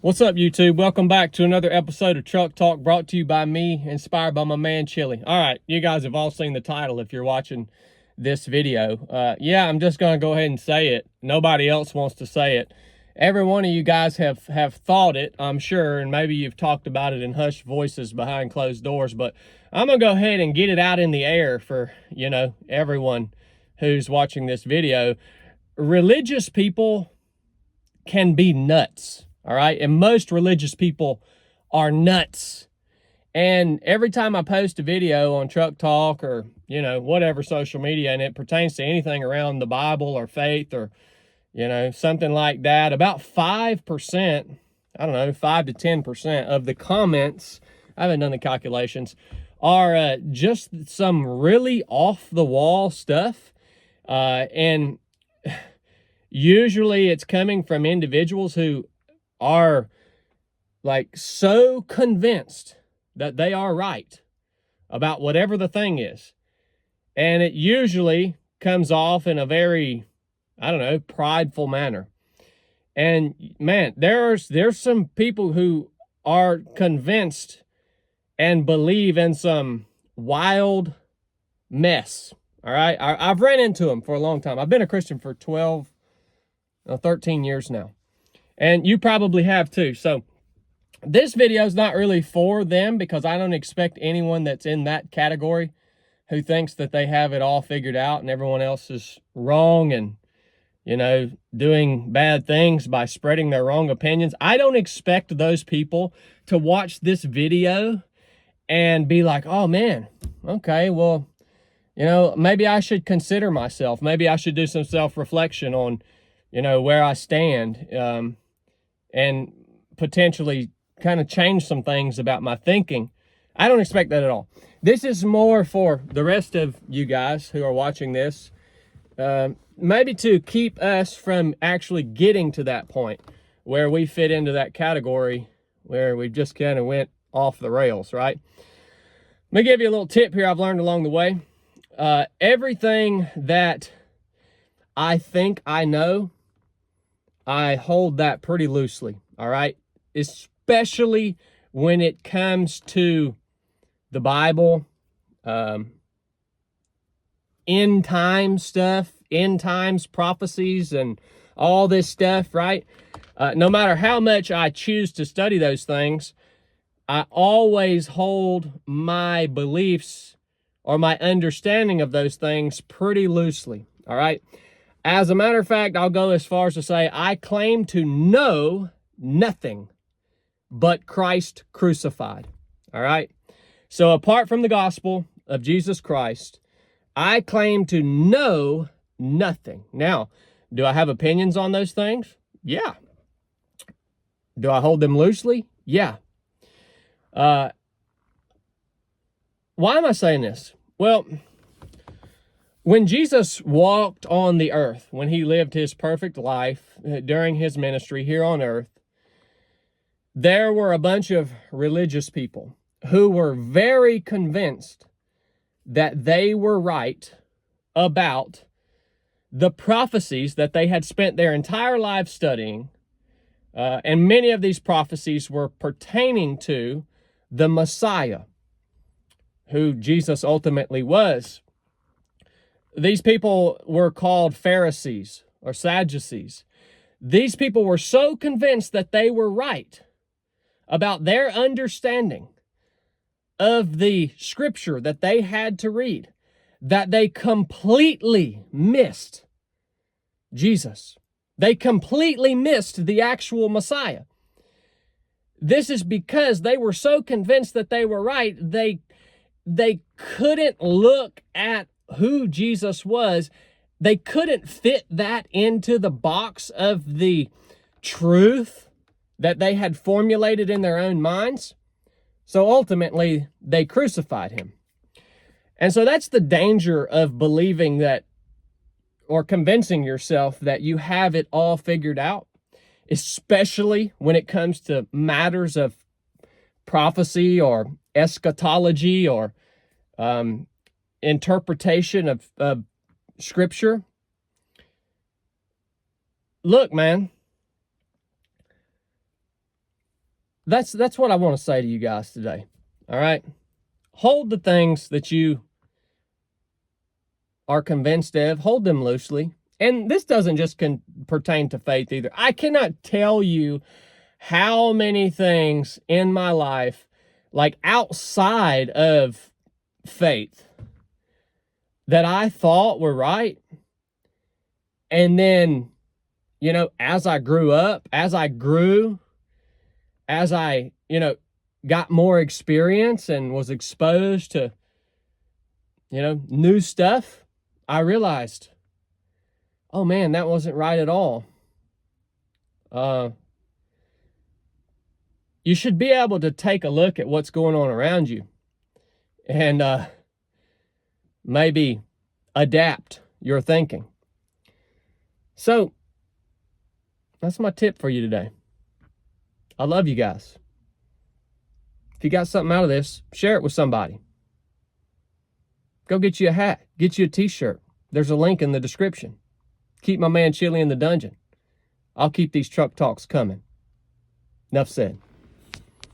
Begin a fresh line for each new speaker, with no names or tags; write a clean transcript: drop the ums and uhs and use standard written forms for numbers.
What's up, YouTube? Welcome back to another episode of Truck Talk, brought to you by me, inspired by my man Chili. All right, you guys have all seen the title if you're watching this video. Yeah, I'm just going to go ahead and say it. Nobody else wants to say it. Every one of you guys have thought it, I'm sure, and maybe you've talked about it in hushed voices behind closed doors, but I'm going to go ahead and get it out in the air for, everyone who's watching this video. Religious people can be nuts. All right. And most religious people are nuts. And every time I post a video on Truck Talk or, whatever social media, and it pertains to anything around the Bible or faith or, something like that, about 5%, 5 to 10% of the comments, I haven't done the calculations, are just some really off the wall stuff. And usually it's coming from individuals who are like so convinced that they are right about whatever the thing is. And it usually comes off in a very, prideful manner. And man, there's some people who are convinced and believe in some wild mess. All right. I've ran into them for a long time. I've been a Christian for 13 years now. And you probably have too. So this video is not really for them, because I don't expect anyone that's in that category who thinks that they have it all figured out and everyone else is wrong and, doing bad things by spreading their wrong opinions. I don't expect those people to watch this video and be like, oh man, okay, well, maybe I should consider myself. Maybe I should do some self-reflection on, where I stand. And potentially kind of change some things about my thinking. I don't expect that at all. This is more for the rest of you guys who are watching this, maybe to keep us from actually getting to that point where we fit into that category where we just kind of went off the rails, right? Let me give you a little tip here I've learned along the way. Everything that I think I know, I hold that pretty loosely, all right? Especially when it comes to the Bible, end time stuff, end times prophecies, and all this stuff, right? No matter how much I choose to study those things, I always hold my beliefs or my understanding of those things pretty loosely, all right? As a matter of fact, I'll go as far as to say I claim to know nothing but Christ crucified. All right? So apart from the gospel of Jesus Christ, I claim to know nothing. Now, do I have opinions on those things? Yeah. Do I hold them loosely? Yeah. Why am I saying this? Well, when Jesus walked on the earth, when he lived his perfect life during his ministry here on earth, there were a bunch of religious people who were very convinced that they were right about the prophecies that they had spent their entire life studying. And many of these prophecies were pertaining to the Messiah, who Jesus ultimately was. These people were called Pharisees or Sadducees. These people were so convinced that they were right about their understanding of the scripture that they had to read, that they completely missed Jesus. They completely missed the actual Messiah. This is because they were so convinced that they were right, they couldn't look at who Jesus was. They couldn't fit that into the box of the truth that they had formulated in their own minds. So ultimately, they crucified him. And so that's the danger of believing that, or convincing yourself that you have it all figured out, especially when it comes to matters of prophecy or eschatology or interpretation of scripture. Look, man, that's what I want to say to you guys today. All right? Hold the things that you are convinced of, hold them loosely. And this doesn't just pertain to faith either. I cannot tell you how many things in my life, like outside of faith, that I thought were right. And then, you know, as I grew up, as I grew, as I, you know, got more experience and was exposed to, you know, new stuff, I realized, oh man, that wasn't right at all. You should be able to take a look at what's going on around you and maybe adapt your thinking. So that's my tip for you today. I love you guys. If you got something out of this, share it with somebody. Go get you a hat, get you a t-shirt. There's a link in the description. Keep my man Chili in the dungeon. I'll keep these truck talks coming. Enough said.